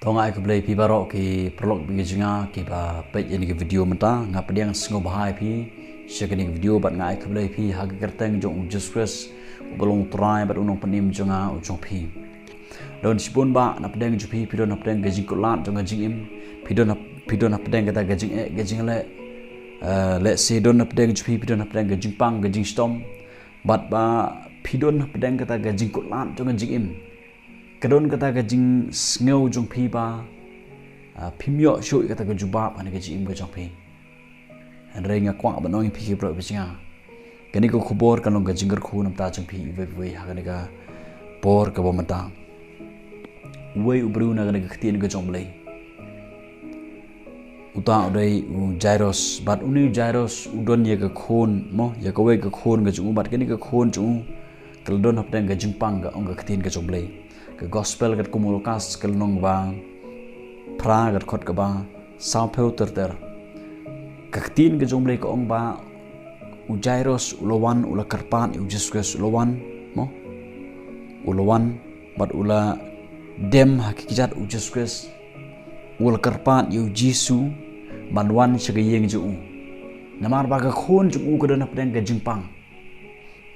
Fonga aku play pi barok ki prolog bi jinga ki ba page ni video mata ngap diang sngo bahai pi share ni video bat ngai aku play pi hag kerteng jong jusres belong try bat unong penim jonga ujong pi don sipun ba nap deng jupi pi don nap deng gajing kulat jong gajing im pi don nap deng kata gajing le let's say don nap deng jupi pi don nap deng gajing pang gajing stom bat ba pi don nap deng kata gajing kulat jong gajing im kadon kata gajing sngew jong pi ba pimyo shui kata gajuba pani gajing im gajong pi anrenga kwang banong pi ki bro bisinga kani ko khubor kanong gajing gar khu nam ta jong pi we ha kani ka por ka bomata we ubru na kani ka khtin gajong blai uta udai jairos bat uni jairos udon ye ka khon mo ya ka we ka khon gajung bat kani ka khon chung kaldon hapdang gajing pang ga ong ka khtin gajong blai ke gospel kat kumulukas kelnong ba pra kat khot ka ba sao pheu ter kaktin ke jomble ko ong ba ujairos ulawan ula karpan ujesques ulawan mo ulawan bat ula dem hakikijat ujesques ula karpan yu jisu manwan segayeng ju namar ba ka khon ju ko dan apdeng ke jingpang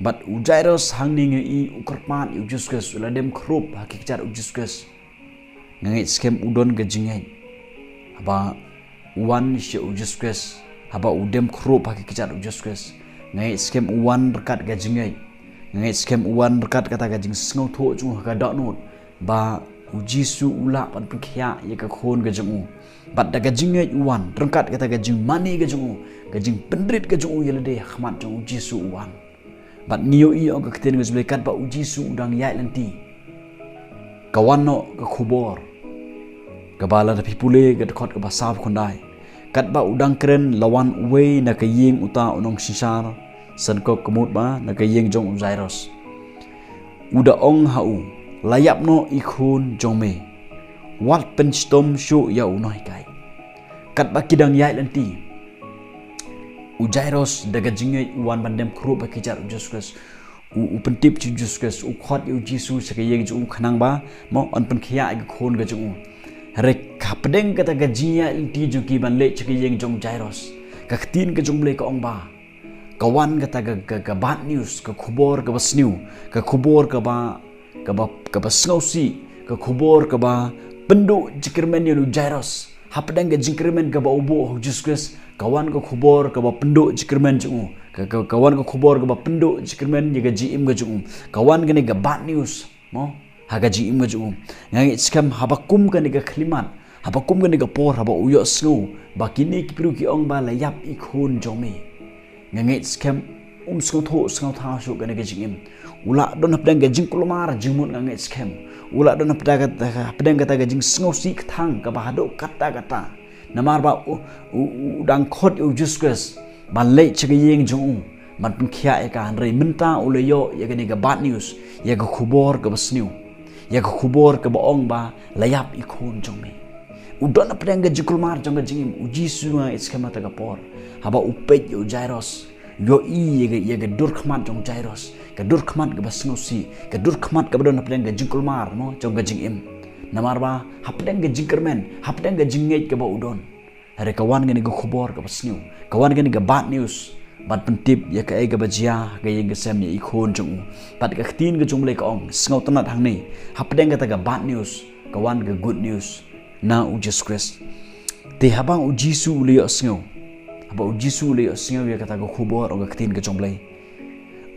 but ujairos hangning i ukarpan ujuskus uladem krup hakikat ujuskus ngait skem udon gajingai haba wan she ujuskus haba udem krup hakikat ujuskus ngait skem wan rekat gajingai ngait skem wan rekat kata gajing sngo tho chu ka da not ba ujisu ula pan pkhya ye ka khon gajingu bat da gajingai wan rekat kata gajing mani gajingu gajing pendrit gajingu yelede khmat chu ujisu wan bat niyo iyo ka keten gajble kat ba uji su udang yai lanti kawan no ka khubor ka bala da pipule ga khot ka basab khondai kat ba udang kren lawan we na ka yeng uta onong sisar san ko kemut ba na ka yeng jong jairos uda ong hau layap no ikhun jome wat penstom shu ya unoi kai kat ba kidang yai lanti ujairos daga jingai wan bandem kru ba kijar juskus u pentip chu juskus u khot u jisu sakayeng ju khanang ba mo on pen khia ga khon ga ju re khapdeng kata ga jiya inti ju ki ban le chakayeng jong jairos ka khtin ga jong le ka ong ba kawan kata ga bad news ka khubor ka basniu ka khubor ka ba snowsi ka khubor ka ba pendu jikirmen yu jairos hapdeng ga jikirmen ka ba ubo juskus kawan ko khubor ka ba penduk jikirmen ju kawan ko khubor ka ba penduk jikirmen ye ga jim ga ju kawan ga ni ga bad news mo ha ga jim ga ju ngai skam habakum ga ni ga khlimat habakum ga ni ga por haba uyo snu ba kini ki pru ki ong ba la yap i khun jome ngai skam snu tho snu tha shu ga ni ga jim ula don hapdang ga jing kulmar jimun ngai skam ula don hapdang ga ta ga jing snu sik thang ka ba hado kata namar ba udang khot ujuskus ban le chagiyeng jong man pun khia e ka anre minta uleyo ye ga bad news ye ga khubor ga basniu ye ga khubor ka baong ba layap ikhon jong me udon apdang ga jikulmar jong ga jing ujisu nga iskema ta ga por haba upet yo jairos yo i ye ga dur khmat jong jairos ka dur khmat ga basnu si ka dur khmat ga badon apdang ga jikulmar mo jong ga jing im namar ba hapdeng ga jingkermen hapdeng ga jingait ka ba udon hari kawan gani ga khubor ka basniu kawan gani ga bad news bat pentip ya ka ga bajia ga yeng ga sem ye ikhon jung pat ga khtin ga jumle ka ong sngaw tanat hang ni hapdeng ga ta ga bad news kawan ga good news na ujes kres te habang ujisu le sngaw haba ujisu le sngaw ya ka ta ga khubor ga khtin ga jumle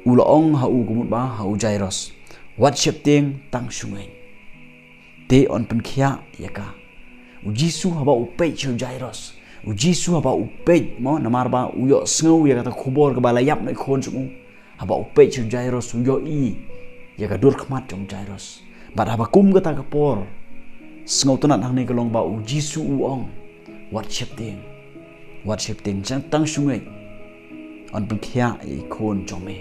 ula ong ha u gumut ba ha u jairos wat shepting tang sungai te on pen khia yaka ujisu haba upej chu jairos ujisu haba upej mo namar ba uyo sngu yaka ta khubor ka bala yap noi khon chu haba upej chu jairos uyo i yaka dur khmat chu jairos bat haba kum ka ta ka por sngu tanat hang nei ka long ba ujisu uong what shifting chang tang sungai on pen khia i khon chome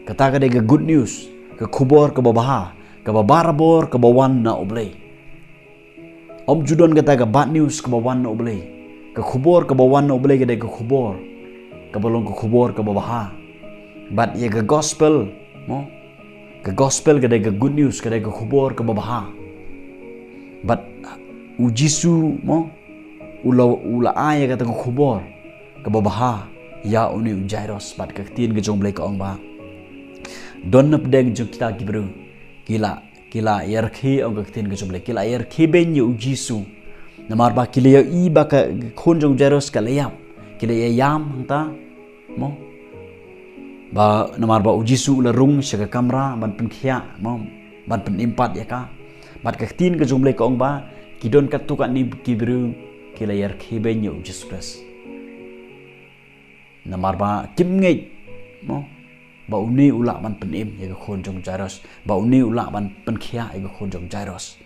kata ka de good news ka khubor ka baha ka barabor ka bawan na oblay om judon kata ka bad news ka bawan na oblay ka khubor ka bawan na oblay ka de ka khubor ka balong ka khubor ka baha but ye ka gospel mo ka gospel ka de ka good news ka de ka khubor ka baha but Jisu mo ula aya kata ko khubor ka babaha ya uni Jairus bat ka tin ga jong blai ka ong ba don nap deng jong kita gibru kila yarkhi ong ka tin ga jong blai kila yarkhi ben yu Jisu namar ba kila ya i ba ka khon jong Jairus ka layam kila ya yam ta mo ba namar ba Jisu la rung sha kamera ban pen khia mo ban pen impat ya ka bat ka tin ga jong blai ka ong ba kidon kat tu kan ni kibru kila yar khiben yu Jesus Christ namar ba kim ngai mo ba uni ula ban penim ya khon jong Jairus ba uni ula ban pen khia ya khon jong Jairus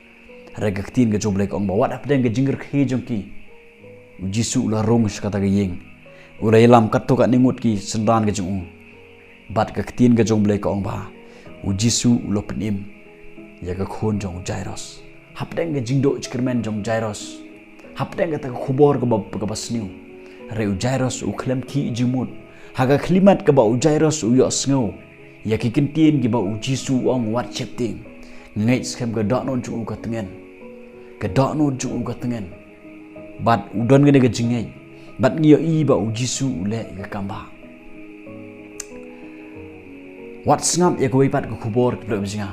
rega tin ga joblek ong ba wat apden ga jingir khi jong ki Jisu ula rong skata ga yeng ula ilam kat tu kan ningut ki sendan ga jong bat ga tin ga joblek ong ba Jisu ula penim ya ga khon jong Jairus hapdeng ga jingdo chkermen jong Jairus hapdeng ga ta khubor ga basniu reu Jairus u khlem ki jimut haga khlimat ka ba Jairus u yo sngo ya ki kintin gi ba Jisu ong wat chepting ngai skam ga donon chu ka tengen ga donon chu ka tengen bat udon ga jingai bat ngiyo i ba Jisu le ga kamba wat snap ya ko ipat ga khubor ka bjinga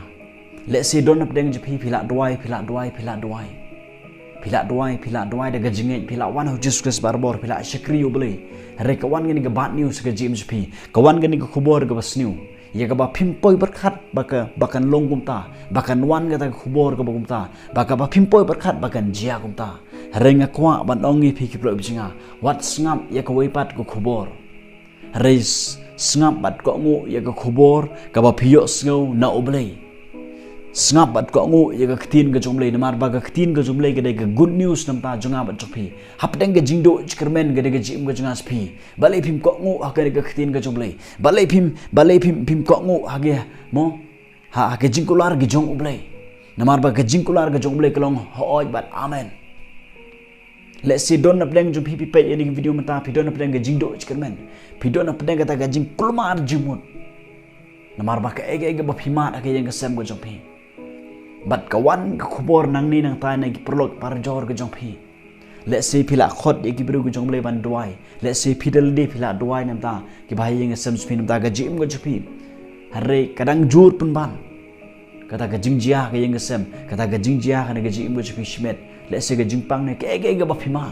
let say don up deng jepi pila duai daga jingej pila wan of Jesus Christ barbor pila shakri ubli re kawan gani ga bad news ga James jepi kawan gani ga khubor ga basniu ya ga ba pimpoi berkhat bakan long kumta bakan wan ga ta khubor ga kumta baka ba pimpoi berkhat bakan jia kumta renga kwa ban ongi phi kipro bijinga wat sngap ya ka weipat ga khubor reis sngap bat ko ngu ya ga khubor ka ba phiyo sngo na ubli sngap bat ko ngu ya ga ktin ga jomlei namar ba ga ktin ga jomlei ga ga good news namta jonga bat chophi hapdeng ga jingdo chkermen ga ga jim ga jonga spi balai phim ko ngu ha ga ktin ga jomlei balai phim ko ngu ha ga mo ha ga jingkular ga jong ublei namar ba ga jingkular ga jong ublei kalong hoi bat amen let's say don apdeng jom pi pe ini video mata pi don apdeng ga jingdo chkermen pi don apdeng ga ta ga jingkulmar jimut namar ba ka ege ba phima ha ga yang ga sem ga jong pi bat kawan ka khubor nang ni nang ta na ki prolog par jor ga jong phi let's say phila khot e ki bru ga jong le ban duai let's say phidal de phila duai nam ta ki bhai yeng sam spin nam ta ga jim ga jphi hare kadang jur pun ban kata ga jingjia ga yeng sam kata ga jingjia ga ga jim ga jphi shmet let's say ga jingpang ne ke ga ba phima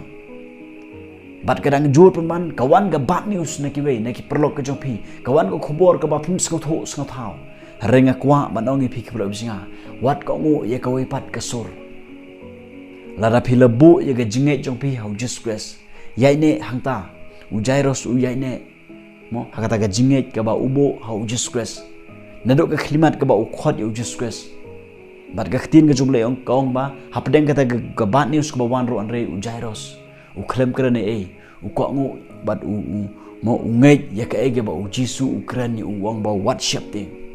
bat kadang jur pun ban kawan ga bad news na ki we na ki prolog ga jong phi kawan ga khubor ga ba phim sngo thau renga kwa manongi phi kiplo bijinga wat ko ngu ye ka weipat ka sur lara philabu ye ga jinge jong phi how Jesus Christ yaine hangta u Jairus u yaine mo hakata ga jinge ka ba ubo how Jesus Christ nadok ka khlimat ka ba u khot u Jesus Christ bat ga tin ga jumle ong kong ba hapdeng ka ta ga bad news ka ba wan ro anre u Jairus u khlem krane e u ko ngu bat u mo u ngai ye ka e ga ba u Jisu u krani u wong ba what shapting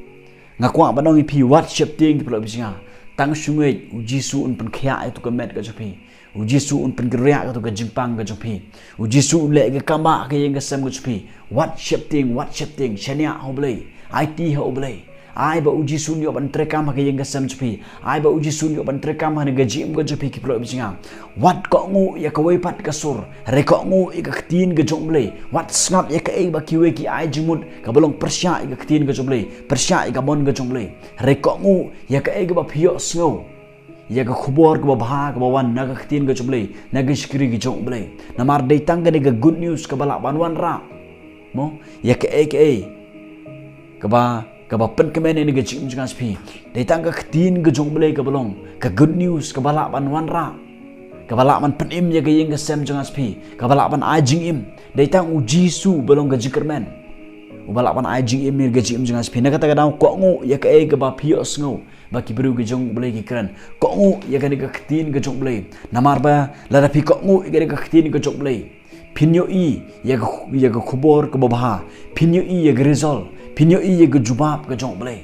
ngakwa banong ipi wat shapting di pulau bisinga tang sungai Jisu un pen khia itu ka met ka jopi Jisu un pen geria ka to ka jimpang ka jopi Jisu le ka kamba ka yang ka sam ka jopi wat shapting shania hoblei IT hoblei ai ba Jisu ni ban trekam ka yang ka sam jopi ai ba Jisu ni ban trekam ha ga jim ka jopi ki pulau bisinga wat ko ngu ya ka weipat ka sur re ko ngu ka ktin ka jomlei wat snap ya ka e ba kiwe ki ai jimut ka belong persya ka ktin ka jomlei persya ka bon ka jomlei re ko ngu ya ka e ba phio snow ya ka khubor ka ba bha ka ba wan na ka ktin ka jomlei na ka shkri ka jomlei namar dei tang ka good news ka bala ban wan ra mo ya ka e ka ba pen kemen ni ga jim jangan spi dei tang ka ktin ka jomlei ka belong ka good news ka bala ban wan ra ka bala man pen im ya ga yeng ka sem jangan spi ka bala ban ai jing im dei tang u Jisu belong ga jikermen u bala ban ai jing im ga jim jangan spi na kata ka dau ko ngu ya ka e ga ba phio sngo ba ki bru ga jong blei ki kran ko ngu ya ga ni ka ktin ga jong blei namar ba la da pi ko ngu ga ni ka ktin ga jong blei pinyo i ya ga khubor ka ba bha pinyo i ya ga result pinyo i ya ga jubab ga jong blei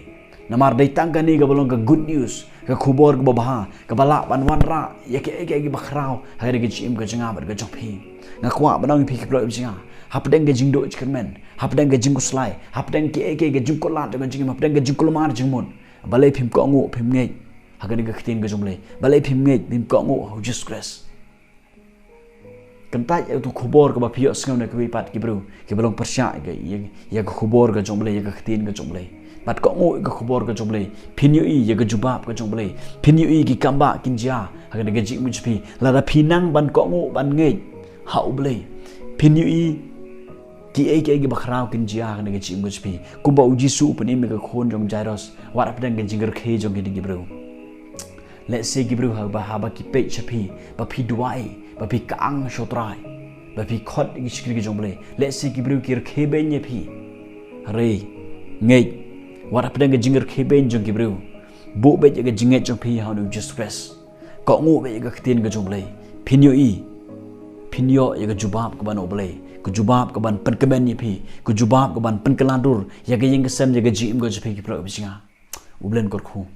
namar dei tang ka ni ga belong ga good news ka khubor ka babaha ka bala ban wan ra ya ke bakrao ha ga jim ga janga ba ga jong phi nga kwa banang phi kiplo jinga hapdeng ga jingdo chkermen hapdeng ga jingu slai hapdeng ke ga jingko la ga jingma hapdeng ga jingko mar jingmon balai phim ko ngu phim ngai hagan ga khtin ga jumle balai phim nge bim ko ngo Jesus Christ kan tai tu khobor ka ba phio sngam na ka bi pat ki bro ki balong persya ga ya ga khobor ga jumle ya ga khtin ga jumle pat ko ngo ga khobor ga jumle phin yu ya ga jubab ga jumle phin yu ki kamba kinja hagan ga ji mu chpi la da phinang ban ko ngo ban nge hau ble phin yu ki gi bakhrau kinja hagan ga ji mu chpi ku ba uji su upani me ga khon jong jairos war apdang ga jingar khe jong gi bro let's say gibru ha ba ki pe chapi ba phi duai ba phi kaang shotrai ba phi khot gi shikri gi jongle let's say gibru kir khebe nye phi re ngei war apdang ga jingar khebe jong gibru bo be ga jinget jong phi how no just rest ko ngo be ga khtin ga jongle phinyo ya ga jubab ka ban oble ku jubab ka ban pan ka ben nye phi ku jubab ka ban pan ka landur ya ga yeng ga sam ya ga jim ga phi ki pro bisinga ublen kor khu